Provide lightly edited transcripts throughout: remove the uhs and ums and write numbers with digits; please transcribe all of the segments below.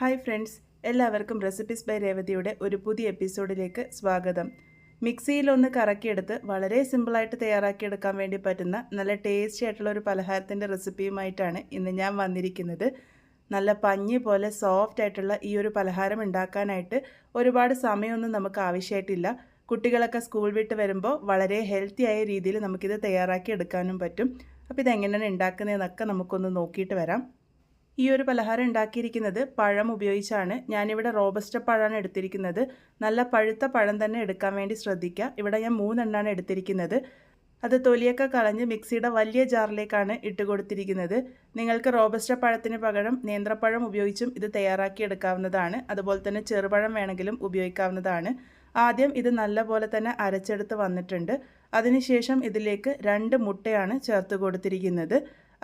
Hi friends, എല്ലാവർക്കും recipes by രേവതിയുടെ ഒരു പുതിയ എപ്പിസോഡിലേക്ക് സ്വാഗതം. മിക്സിയിലൊന്ന് കറക്കിയെടുത്ത് വളരെ സിമ്പിളായിട്ട് തയ്യാറാക്കിയെടുക്കാൻ വേണ്ടി പറ്റുന്ന നല്ല ടേസ്റ്റി ആയിട്ടുള്ള ഒരു പലഹാരത്തിൻ്റെ റെസിപ്പിയുമായിട്ടാണ് ഇന്ന് ഞാൻ വന്നിരിക്കുന്നത്. നല്ല പഞ്ഞി പോലെ സോഫ്റ്റ് ആയിട്ടുള്ള ഈ ഒരു പലഹാരം ഉണ്ടാക്കാനായിട്ട് ഒരുപാട് സമയമൊന്നും നമുക്ക് ആവശ്യമായിട്ടില്ല. കുട്ടികളൊക്കെ സ്കൂൾ വിട്ട് വരുമ്പോൾ വളരെ ഹെൽത്തി ആയ രീതിയിൽ നമുക്കിത് തയ്യാറാക്കി എടുക്കാനും പറ്റും. അപ്പോൾ ഇതെങ്ങനെയാണ് ഉണ്ടാക്കുന്നതെന്നൊക്കെ നമുക്കൊന്ന് നോക്കിയിട്ട് വരാം. ഈ ഒരു പലഹാരം ഉണ്ടാക്കിയിരിക്കുന്നത് പഴം ഉപയോഗിച്ചാണ്. ഞാനിവിടെ റോബസ്റ്റ പഴമാണ് എടുത്തിരിക്കുന്നത്. നല്ല പഴുത്ത പഴം തന്നെ എടുക്കാൻ വേണ്ടി ശ്രദ്ധിക്കുക. ഇവിടെ ഞാൻ 3 എണ്ണമാണ് എടുത്തിരിക്കുന്നത്. അത് തൊലിയൊക്കെ കളഞ്ഞ് മിക്സിയുടെ വലിയ ജാറിലേക്കാണ് ഇട്ട് കൊടുത്തിരിക്കുന്നത്. നിങ്ങൾക്ക് റോബസ്റ്റ പഴത്തിന് പകരം നേന്ത്രപ്പഴം ഉപയോഗിച്ചും ഇത് തയ്യാറാക്കി എടുക്കാവുന്നതാണ്. അതുപോലെ തന്നെ ചെറുപഴം വേണമെങ്കിലും ഉപയോഗിക്കാവുന്നതാണ്. ആദ്യം ഇത് നല്ലപോലെ തന്നെ അരച്ചെടുത്ത് വന്നിട്ടുണ്ട്. അതിനുശേഷം ഇതിലേക്ക് 2 മുട്ടയാണ് ചേർത്ത് കൊടുത്തിരിക്കുന്നത്.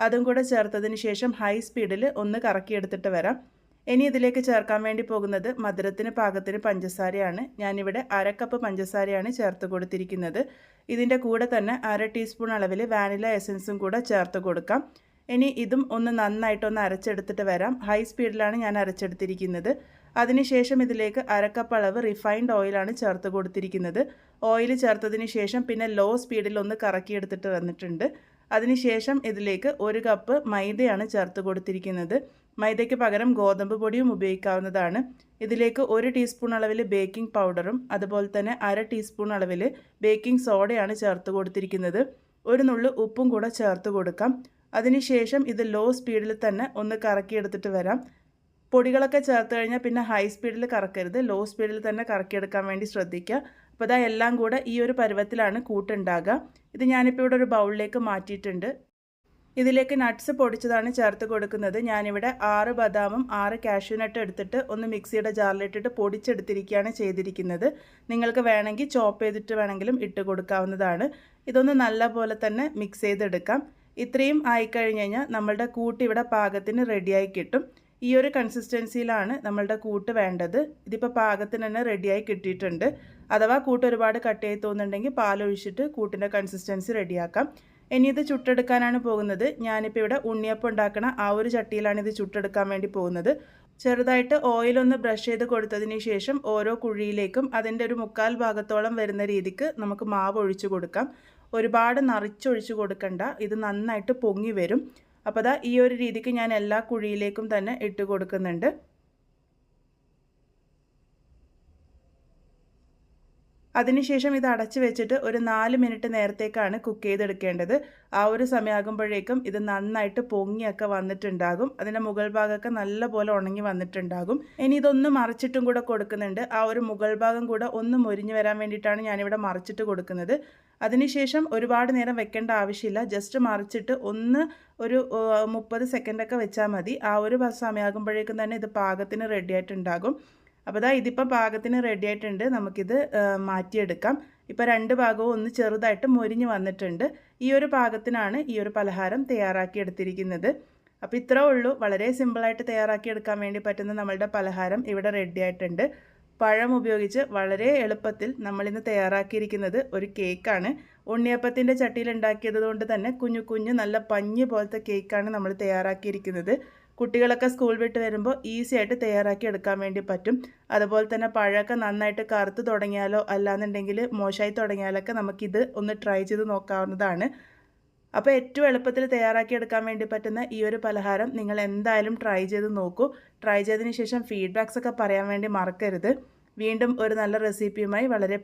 അതും കൂടെ ചേർത്തതിന് ശേഷം ഹൈ സ്പീഡിൽ ഒന്ന് കറക്കിയെടുത്തിട്ട് വരാം. ഇനി ഇതിലേക്ക് ചേർക്കാൻ വേണ്ടി പോകുന്നത് മധുരത്തിന് പാകത്തിന് പഞ്ചസാരയാണ്. ഞാനിവിടെ 1/2 കപ്പ് പഞ്ചസാരയാണ് ചേർത്ത് കൊടുത്തിരിക്കുന്നത്. ഇതിൻ്റെ കൂടെ തന്നെ 1/2 ടീസ്പൂൺ അളവിൽ വാനില എസൻസും കൂടെ ചേർത്ത് കൊടുക്കാം. ഇനി ഇതും ഒന്ന് നന്നായിട്ടൊന്ന് അരച്ചെടുത്തിട്ട് വരാം. ഹൈ സ്പീഡിലാണ് ഞാൻ അരച്ചെടുത്തിരിക്കുന്നത്. അതിനുശേഷം ഇതിലേക്ക് 1/2 കപ്പ് അളവ് റിഫൈൻഡ് ഓയിലാണ് ചേർത്ത് കൊടുത്തിരിക്കുന്നത്. ഓയിൽ ചേർത്തതിന് ശേഷം പിന്നെ ലോ സ്പീഡിൽ ഒന്ന് കറക്കിയെടുത്തിട്ട് വന്നിട്ടുണ്ട്. അതിനുശേഷം ഇതിലേക്ക് 1 കപ്പ് മൈദയാണ് ചേർത്ത് കൊടുത്തിരിക്കുന്നത്. മൈദയ്ക്ക് പകരം ഗോതമ്പ് പൊടിയും ഉപയോഗിക്കാവുന്നതാണ്. ഇതിലേക്ക് 1 ടീസ്പൂൺ അളവിൽ ബേക്കിംഗ് പൗഡറും അതുപോലെ തന്നെ 1/2 ടീസ്പൂൺ അളവിൽ ബേക്കിംഗ് സോഡയാണ് ചേർത്ത് കൊടുത്തിരിക്കുന്നത്. 1 നുള്ളു ഉപ്പും കൂടെ ചേർത്ത് കൊടുക്കാം. അതിനുശേഷം ഇത് ലോ സ്പീഡിൽ തന്നെ ഒന്ന് കറക്കിയെടുത്തിട്ട് വരാം. പൊടികളൊക്കെ ചേർത്ത് കഴിഞ്ഞാൽ പിന്നെ ഹൈ സ്പീഡിൽ കറക്കരുത്, ലോ സ്പീഡിൽ തന്നെ കറക്കിയെടുക്കാൻ വേണ്ടി ശ്രദ്ധിക്കുക. അപ്പോൾ ഇതാ എല്ലാം കൂടെ ഈ ഒരു പരുവത്തിലാണ് കൂട്ടുണ്ടാകുക. ഇത് ഞാനിപ്പോൾ ഇവിടെ ഒരു ബൗളിലേക്ക് മാറ്റിയിട്ടുണ്ട്. ഇതിലേക്ക് നട്ട്സ് പൊടിച്ചതാണ് ചേർത്ത് കൊടുക്കുന്നത്. ഞാനിവിടെ 6 ബദാമും 6 കാഷ്യൂനട്ട് എടുത്തിട്ട് ഒന്ന് മിക്സിയുടെ ജാറിലിട്ടിട്ട് പൊടിച്ചെടുത്തിരിക്കുകയാണ് ചെയ്തിരിക്കുന്നത്. നിങ്ങൾക്ക് വേണമെങ്കിൽ ചോപ്പ് ചെയ്തിട്ട് വേണമെങ്കിലും ഇട്ട് കൊടുക്കാവുന്നതാണ്. ഇതൊന്ന് നല്ല പോലെ തന്നെ മിക്സ് ചെയ്തെടുക്കാം. ഇത്രയും ആയിക്കഴിഞ്ഞ് കഴിഞ്ഞാൽ നമ്മളുടെ കൂട്ട് ഇവിടെ പാകത്തിന് റെഡിയായി കിട്ടും. ഈ ഒരു കൺസിസ്റ്റൻസിയിലാണ് നമ്മളുടെ കൂട്ട് വേണ്ടത്. ഇതിപ്പോൾ പാകത്തിന് തന്നെ റെഡിയായി കിട്ടിയിട്ടുണ്ട്. അഥവാ കൂട്ട് ഒരുപാട് കട്ടിയായി തോന്നുന്നുണ്ടെങ്കിൽ പാലൊഴിച്ചിട്ട് കൂട്ടിൻ്റെ കൺസിസ്റ്റൻസി റെഡിയാക്കാം. ഇനി ഇത് ചുട്ടെടുക്കാനാണ് പോകുന്നത്. ഞാനിപ്പോൾ ഇവിടെ ഉണ്ണിയപ്പം ഉണ്ടാക്കണ ആ ഒരു ചട്ടിയിലാണ് ഇത് ചുട്ടെടുക്കാൻ വേണ്ടി പോകുന്നത്. ചെറുതായിട്ട് ഓയിലൊന്ന് ബ്രഷ് ചെയ്ത് കൊടുത്തതിന് ശേഷം ഓരോ കുഴിയിലേക്കും അതിൻ്റെ ഒരു 1/4 ഭാഗത്തോളം വരുന്ന രീതിക്ക് നമുക്ക് മാവ് ഒഴിച്ചു കൊടുക്കാം. ഒരുപാട് നിറച്ചൊഴിച്ചു കൊടുക്കണ്ട, ഇത് നന്നായിട്ട് പൊങ്ങി വരും. അപ്പോൾ ദാ ഈ ഒരു രീതിക്ക് ഞാൻ എല്ലാ കുഴിയിലേക്കും തന്നെ ഇട്ട് കൊടുക്കുന്നുണ്ട്. അതിനുശേഷം ഇത് അടച്ച് വെച്ചിട്ട് ഒരു 4 മിനിറ്റ് നേരത്തേക്കാണ് കുക്ക് ചെയ്തെടുക്കേണ്ടത്. ആ ഒരു സമയമാകുമ്പോഴേക്കും ഇത് നന്നായിട്ട് പൊങ്ങിയൊക്കെ വന്നിട്ടുണ്ടാകും. അതിൻ്റെ മുകൾ ഭാഗമൊക്കെ നല്ലപോലെ ഉണങ്ങി വന്നിട്ടുണ്ടാകും. ഇനി ഇതൊന്ന് മറിച്ചിട്ടും കൂടെ കൊടുക്കുന്നുണ്ട്. ആ ഒരു മുകൾ ഭാഗം കൂടെ ഒന്ന് മൊരിഞ്ഞ് വരാൻ വേണ്ടിയിട്ടാണ് ഞാനിവിടെ മറിച്ചിട്ട് കൊടുക്കുന്നത്. അതിനുശേഷം ഒരുപാട് നേരം വെക്കേണ്ട ആവശ്യമില്ല. ജസ്റ്റ് മറിച്ചിട്ട് ഒന്ന് ഒരു 30 സെക്കൻഡൊക്കെ വെച്ചാൽ മതി. ആ ഒരു സമയമാകുമ്പോഴേക്കും തന്നെ ഇത് പാകത്തിന് റെഡി ആയിട്ടുണ്ടാകും. അപ്പോൾ ദാ ഇതിപ്പോൾ പാകത്തിന് റെഡി ആയിട്ടുണ്ട്. നമുക്കിത് മാറ്റിയെടുക്കാം. ഇപ്പോൾ 2 ഭാഗവും ഒന്ന് ചെറുതായിട്ട് മൊരിഞ്ഞ് വന്നിട്ടുണ്ട്. ഈ ഒരു പാകത്തിനാണ് ഈ ഒരു പലഹാരം തയ്യാറാക്കി എടുത്തിരിക്കുന്നത്. അപ്പോൾ ഇത്രേ ഉള്ളൂ. വളരെ സിമ്പിളായിട്ട് തയ്യാറാക്കി എടുക്കാൻ വേണ്ടി പറ്റുന്ന നമ്മളുടെ പലഹാരം ഇവിടെ റെഡി ആയിട്ടുണ്ട്. പഴം ഉപയോഗിച്ച് വളരെ എളുപ്പത്തിൽ നമ്മളിന്ന് തയ്യാറാക്കിയിരിക്കുന്നത് ഒരു കേക്കാണ്. ഉണ്ണിയപ്പത്തിൻ്റെ ചട്ടിയിൽ ഉണ്ടാക്കിയത് കൊണ്ട് തന്നെ കുഞ്ഞു കുഞ്ഞു നല്ല പഞ്ഞി പോലത്തെ കേക്കാണ് നമ്മൾ തയ്യാറാക്കിയിരിക്കുന്നത്. കുട്ടികളൊക്കെ സ്കൂൾ വിട്ട് വരുമ്പോൾ ഈസി ആയിട്ട് തയ്യാറാക്കി എടുക്കാൻ വേണ്ടി പറ്റും. അതുപോലെ തന്നെ പഴമൊക്കെ നന്നായിട്ട് കറുത്ത് തുടങ്ങിയാലോ അല്ലാന്നുണ്ടെങ്കിൽ മോശമായി തുടങ്ങിയാലൊക്കെ നമുക്കിത് ഒന്ന് ട്രൈ ചെയ്ത് നോക്കാവുന്നതാണ്. അപ്പോൾ ഏറ്റവും എളുപ്പത്തിൽ തയ്യാറാക്കി എടുക്കാൻ വേണ്ടി പറ്റുന്ന ഈ ഒരു പലഹാരം നിങ്ങൾ എന്തായാലും ട്രൈ ചെയ്ത് നോക്കൂ. ട്രൈ ചെയ്തതിന് ശേഷം ഫീഡ്ബാക്സ് ഒക്കെ പറയാൻ വേണ്ടി മറക്കരുത്. വീണ്ടും ഒരു നല്ല റെസിപ്പിയുമായി വളരെ